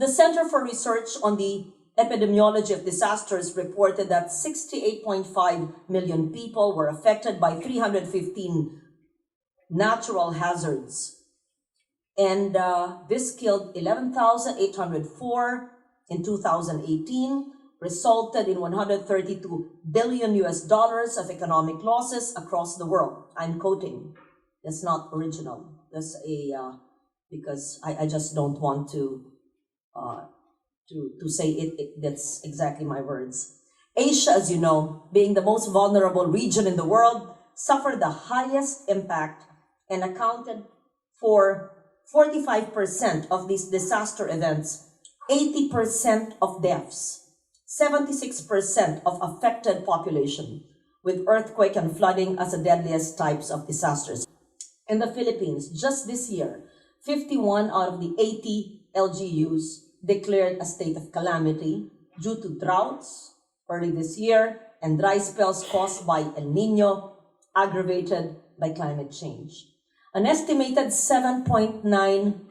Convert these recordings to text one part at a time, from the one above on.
The Center for Research on the Epidemiology of Disasters reported that 68.5 million people were affected by 315 natural hazards. And this killed 11,804 in 2018, resulted in $132 billion of economic losses across the world. I'm quoting. That's not original. That's because I just don't want to say it. That's exactly my words. Asia, as you know, being the most vulnerable region in the world, suffered the highest impact and accounted for 45% of these disaster events, 80% of deaths, 76% of affected population, with earthquake and flooding as the deadliest types of disasters. In the Philippines, just this year, 51 out of the 80 LGUs declared a state of calamity due to droughts early this year and dry spells caused by El Nino, aggravated by climate change. An estimated 7.9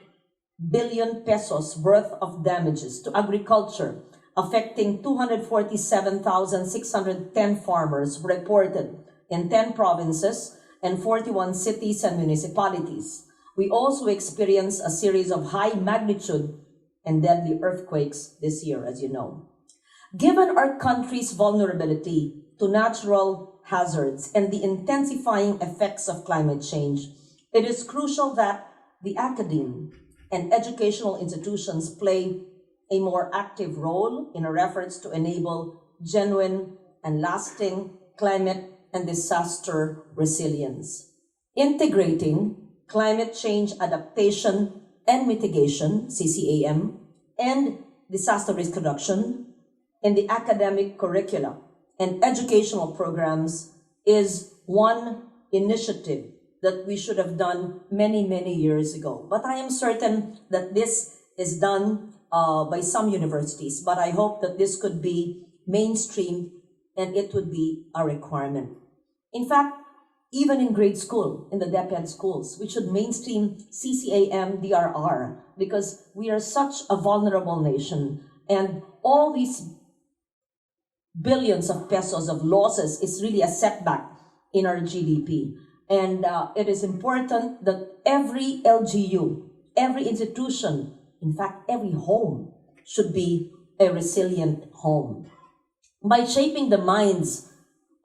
billion pesos worth of damages to agriculture, affecting 247,610 farmers, were reported in 10 provinces and 41 cities and municipalities. We also experienced a series of high magnitude and deadly earthquakes this year, as you know. Given our country's vulnerability to natural hazards and the intensifying effects of climate change, it is crucial that the academe and educational institutions play a more active role in our efforts to enable genuine and lasting climate and disaster resilience. Integrating climate change adaptation and mitigation, CCAM, and disaster risk reduction in the academic curricula and educational programs is one initiative that we should have done many, many years ago. But I am certain that this is done by some universities, but I hope that this could be mainstreamed and it would be a requirement. In fact, even in grade school, in the DepEd schools, we should mainstream CCAM DRR because we are such a vulnerable nation, and all these billions of pesos of losses is really a setback in our GDP. And it is important that every LGU, every institution, in fact, every home should be a resilient home. By shaping the minds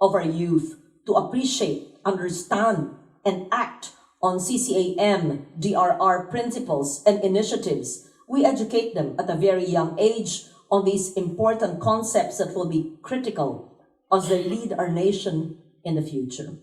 of our youth to appreciate, understand, and act on CCAM, DRR principles and initiatives, we educate them at a very young age on these important concepts that will be critical as they lead our nation in the future.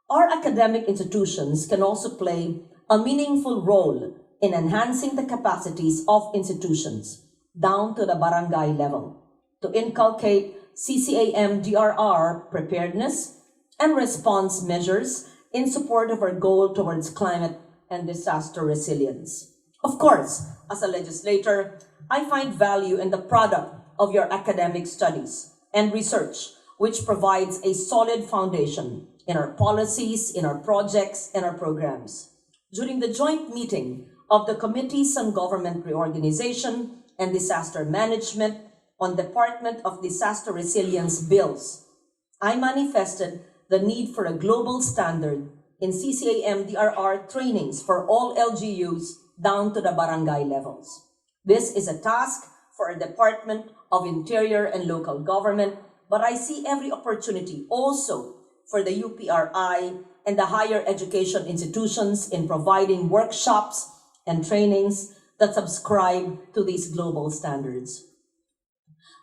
Our academic institutions can also play a meaningful role in enhancing the capacities of institutions down to the barangay level to inculcate CCAM DRR preparedness and response measures in support of our goal towards climate and disaster resilience. Of course, as a legislator, I find value in the product of your academic studies and research, which provides a solid foundation in our policies, in our projects, and our programs. During the joint meeting of the Committees on Government Reorganization and Disaster Management on Department of Disaster Resilience bills, I manifested the need for a global standard in CCAM DRR trainings for all LGUs down to the barangay levels. This is a task for our Department of Interior and Local Government, but I see every opportunity also for the UPRI and the higher education institutions in providing workshops and trainings that subscribe to these global standards.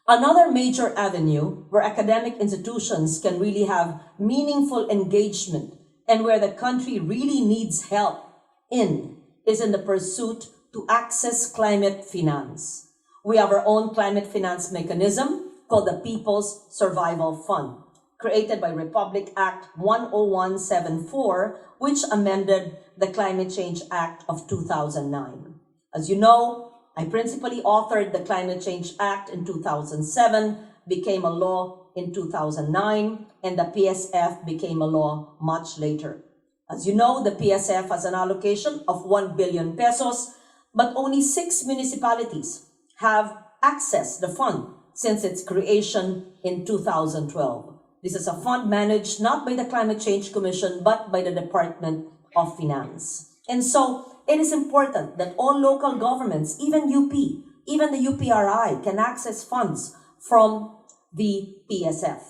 Another major avenue where academic institutions can really have meaningful engagement and where the country really needs help is in the pursuit to access climate finance. We have our own climate finance mechanism called the People's Survival Fund, created by Republic Act 10174, which amended the Climate Change Act of 2009. As you know, I principally authored the Climate Change Act in 2007, became a law in 2009, and the PSF became a law much later. As you know, the PSF has an allocation of 1 billion pesos, but only 6 municipalities have accessed the fund since its creation in 2012. This is a fund managed not by the Climate Change Commission, but by the Department of Finance. And so it is important that all local governments, even UP, even the UPRI, can access funds from the PSF.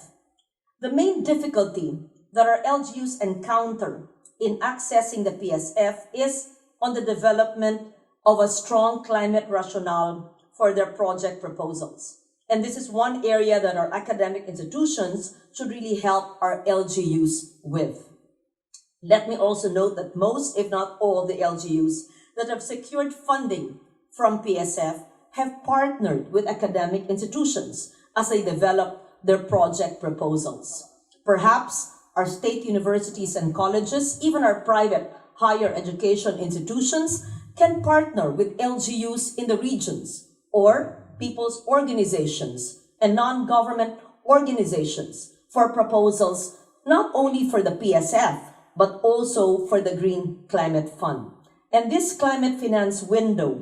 The main difficulty that our LGUs encounter in accessing the PSF is on the development of a strong climate rationale for their project proposals. And this is one area that our academic institutions should really help our LGUs with. Let me also note that most, if not all, the LGUs that have secured funding from PSF have partnered with academic institutions as they develop their project proposals. Perhaps our state universities and colleges, even our private higher education institutions, can partner with LGUs in the regions or people's organizations and non-government organizations for proposals not only for the PSF, but also for the Green Climate Fund. And this climate finance window,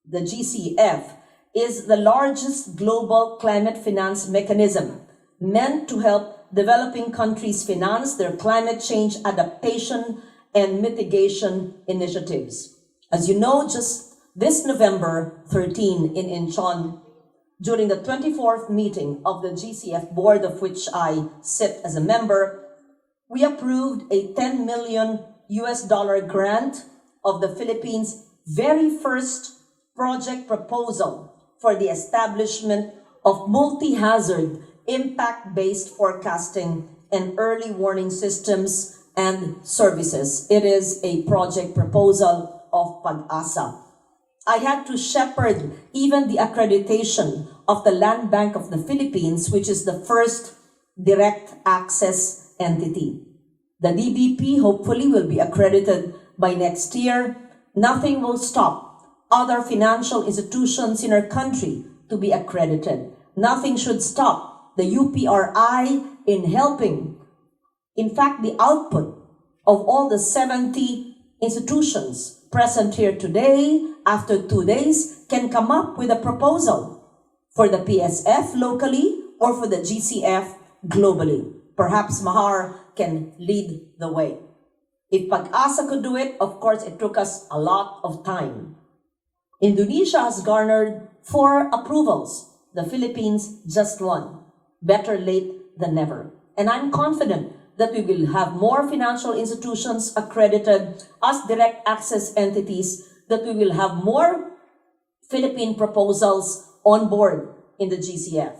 the GCF, is the largest global climate finance mechanism meant to help developing countries finance their climate change adaptation and mitigation initiatives. As you know, just this November 13 in Incheon, during the 24th meeting of the GCF board, of which I sit as a member, we approved a $10 million grant of the Philippines' very first project proposal for the establishment of multi-hazard impact-based forecasting and early warning systems and services. It is a project proposal of PAG-ASA. I had to shepherd even the accreditation of the Land Bank of the Philippines, which is the first direct access entity. The DBP hopefully will be accredited by next year. Nothing will stop other financial institutions in our country to be accredited. Nothing should stop the UPRI in helping. In fact, the output of all the 70 institutions present here today, after 2 days, can come up with a proposal for the PSF locally or for the GCF globally. Perhaps Mahar can lead the way. If PAG-ASA could do it, of course, it took us a lot of time. Indonesia has garnered 4 approvals. The Philippines just 1. Better late than never. And I'm confident that we will have more financial institutions accredited as direct access entities, that we will have more Philippine proposals on board in the GCF.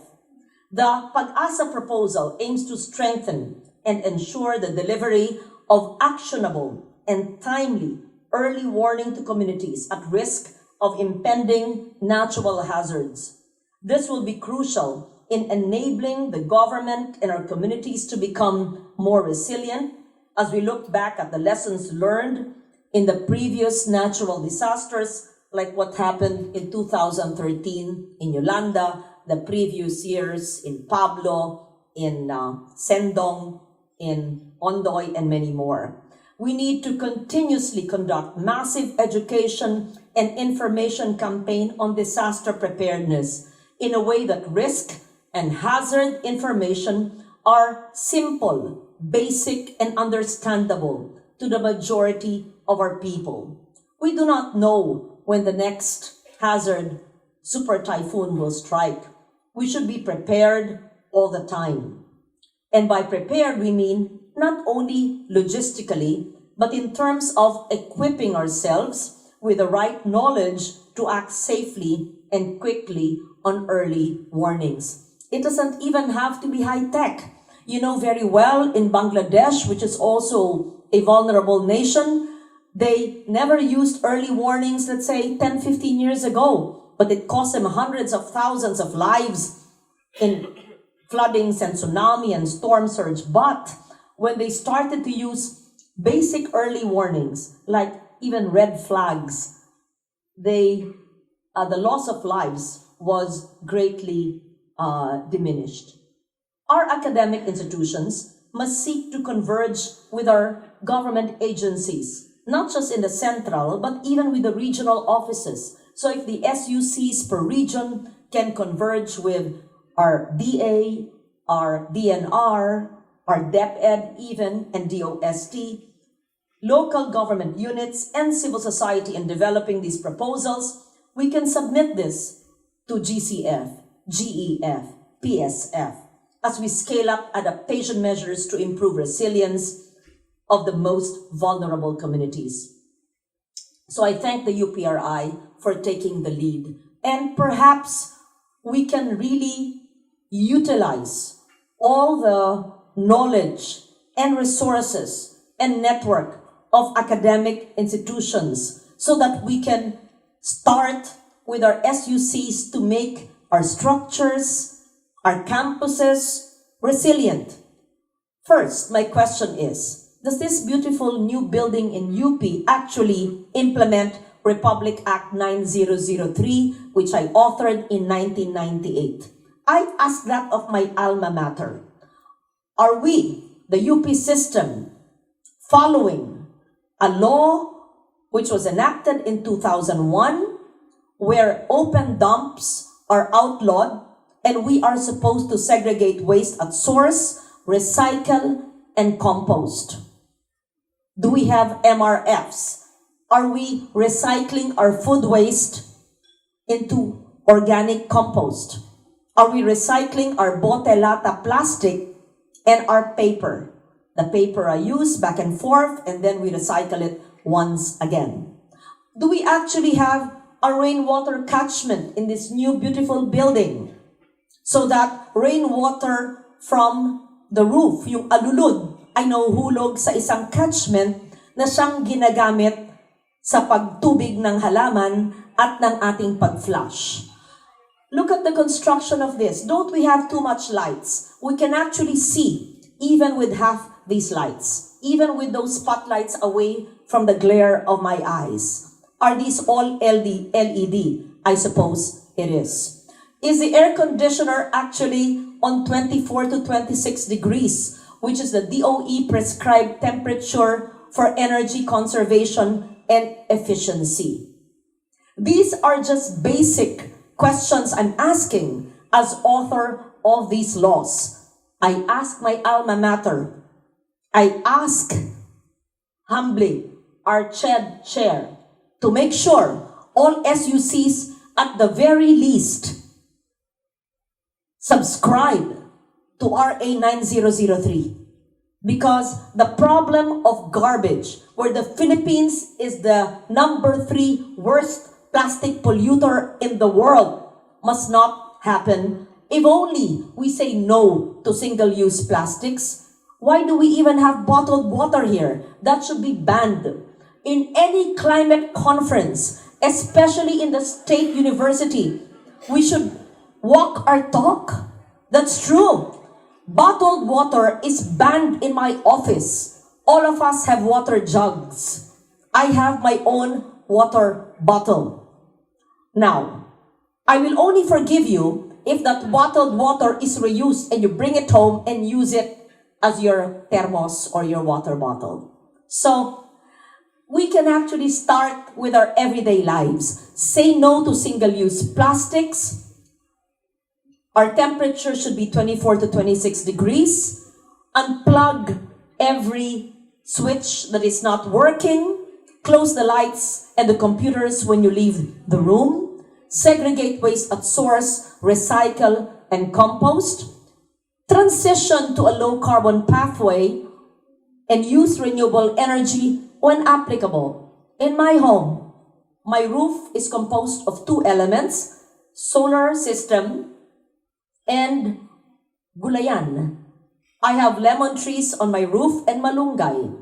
The PAG-ASA proposal aims to strengthen and ensure the delivery of actionable and timely early warning to communities at risk of impending natural hazards. This will be crucial in enabling the government and our communities to become more resilient as we look back at the lessons learned in the previous natural disasters, like what happened in 2013 in Yolanda, the previous years in Pablo, in Sendong, in Ondoy, and many more. We need to continuously conduct massive education and information campaign on disaster preparedness in a way that risk and hazard information are simple, basic, and understandable to the majority of our people. We do not know when the next hazard super typhoon will strike. We should be prepared all the time. And by prepared, we mean not only logistically, but in terms of equipping ourselves with the right knowledge to act safely and quickly on early warnings. It doesn't even have to be high-tech. You know very well in Bangladesh, which is also a vulnerable nation, they never used early warnings, let's say 10, 15 years ago, but it cost them hundreds of thousands of lives in floodings and tsunami and storm surge. But when they started to use basic early warnings, like even red flags, the loss of lives was greatly diminished. Our academic institutions must seek to converge with our government agencies, not just in the central, but even with the regional offices, So if the SUCs per region can converge with our DA, our DNR, our DepEd even, and DOST, local government units, and civil society in developing these proposals, we can submit this to GCF, GEF, PSF, as we scale up adaptation measures to improve resilience of the most vulnerable communities. So I thank the UPRI for taking the lead. And perhaps we can really utilize all the knowledge and resources and network of academic institutions so that we can start with our SUCs to make our structures, our campuses resilient. First, my question is, does this beautiful new building in UP actually implement Republic Act 9003, which I authored in 1998? I asked that of my alma mater. Are we, the UP system, following a law which was enacted in 2001 where open dumps are outlawed and we are supposed to segregate waste at source, recycle, and compost? Do we have MRFs? Are we recycling our food waste into organic compost? Are we recycling our bote lata plastic and our paper? The paper I use back and forth, and then we recycle it once again. Do we actually have a rainwater catchment in this new beautiful building so that rainwater from the roof, yung alulod, ay nahuhulog sa isang catchment na siyang ginagamit sa pagtubig ng halaman at ng ating pag-flush? Look at the construction of this. Don't we have too much lights? We can actually see even with half these lights, even with those spotlights away from the glare of my eyes. Are these all LED? I suppose it is. Is the air conditioner actually on 24 to 26 degrees, which is the DOE prescribed temperature for energy conservation and efficiency? These are just basic questions I'm asking as author of these laws. I ask my alma mater. I ask humbly our CHED chair to make sure all SUCs at the very least subscribe to RA 9003. Because the problem of garbage, where the Philippines is the number 3 worst plastic polluter in the world, must not happen. If only we say no to single-use plastics. Why do we even have bottled water here? That should be banned. In any climate conference, especially in the state university, we should walk our talk. That's true. Bottled water is banned in my office. All of us have water jugs. I have my own water bottle. Now, I will only forgive you if that bottled water is reused and you bring it home and use it as your thermos or your water bottle. So, we can actually start with our everyday lives. Say no to single-use plastics. Our temperature should be 24 to 26 degrees. Unplug every switch that is not working. Close the lights and the computers when you leave the room. Segregate waste at source, recycle, and compost. Transition to a low-carbon pathway and use renewable energy when applicable. In my home, my roof is composed of 2 elements, solar system and gulayan. I have lemon trees on my roof and malunggay.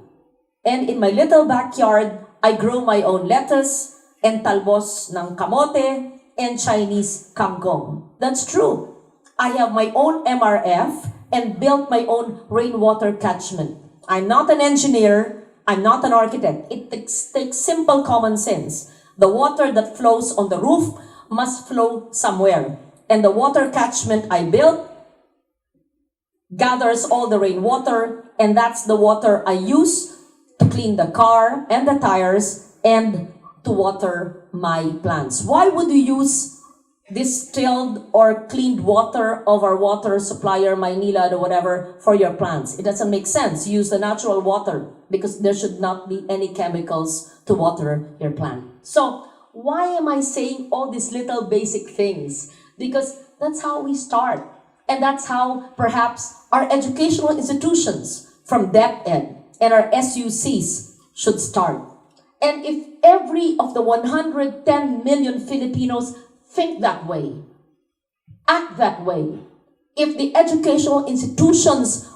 And in my little backyard, I grow my own lettuce and talbos ng kamote and Chinese kangkong. That's true. I have my own MRF and built my own rainwater catchment. I'm not an engineer. I'm not an architect. It takes simple common sense. The water that flows on the roof must flow somewhere. And the water catchment I built gathers all the rainwater, and that's the water I use to clean the car and the tires and to water my plants? Why would you use distilled or cleaned water of our water supplier, Maynila or whatever, for your plants? It doesn't make sense. Use the natural water because there should not be any chemicals to water your plant. So why am I saying all these little basic things? Because that's how we start. And that's how perhaps our educational institutions from DepEd and our SUCs should start. And if every of the 110 million Filipinos think that way, act that way, if the educational institutions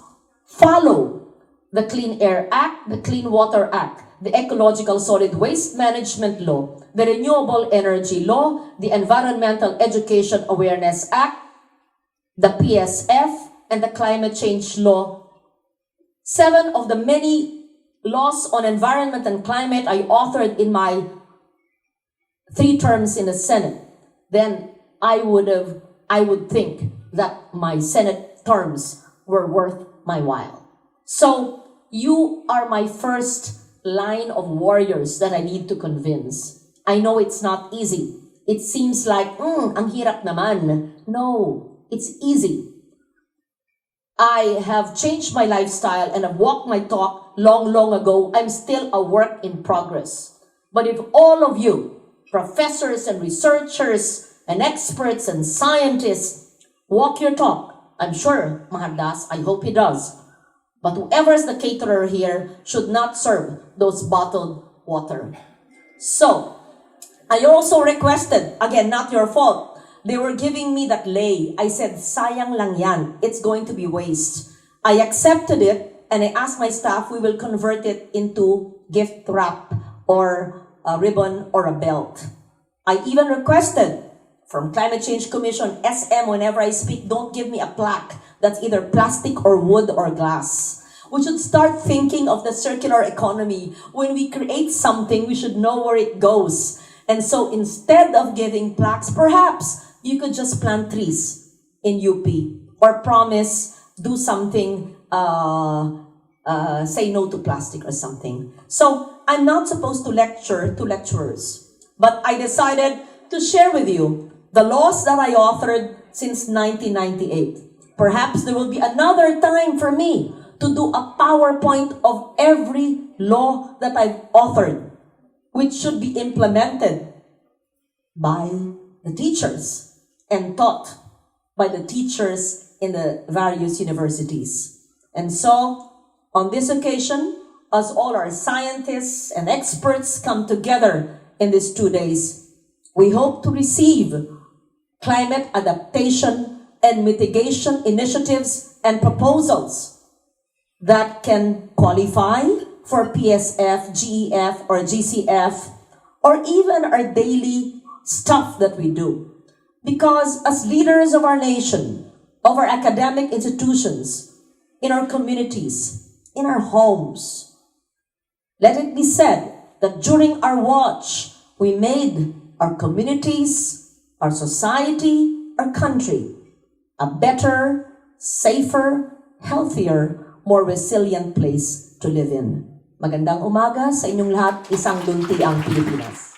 follow the Clean Air Act, the Clean Water Act, the Ecological Solid Waste Management Law, the Renewable Energy Law, the Environmental Education Awareness Act, the PSF, and the Climate Change Law, 7 of the many laws on environment and climate I authored in my 3 terms in the Senate, then I would think that my Senate terms were worth my while. So you are my first line of warriors that I need to convince. I know it's not easy. It seems like, ang hirap naman. No, it's easy. I have changed my lifestyle and have walked my talk long ago. I'm still a work in progress. But if all of you, professors and researchers and experts and scientists, walk your talk, I'm sure Mahardas, I hope he does. But whoever is the caterer here should not serve those bottled water. So, I also requested, again, not your fault, they were giving me that lei. I said, sayang lang yan. It's going to be waste. I accepted it and I asked my staff, we will convert it into gift wrap or a ribbon or a belt. I even requested from Climate Change Commission, SM, whenever I speak, don't give me a plaque that's either plastic or wood or glass. We should start thinking of the circular economy. When we create something, we should know where it goes. And so instead of giving plaques, perhaps you could just plant trees in UP or promise, do something, say no to plastic or something. So I'm not supposed to lecture to lecturers, but I decided to share with you the laws that I authored since 1998. Perhaps there will be another time for me to do a PowerPoint of every law that I've authored, which should be implemented by the teachers and taught by the teachers in the various universities. And so, on this occasion, as all our scientists and experts come together in these 2 days, we hope to receive climate adaptation and mitigation initiatives and proposals that can qualify for PSF, GEF, or GCF, or even our daily stuff that we do. Because as leaders of our nation, of our academic institutions, in our communities, in our homes, let it be said that during our watch, we made our communities, our society, our country a better, safer, healthier, more resilient place to live in. Magandang umaga sa inyong lahat, isang lunti ang Pilipinas.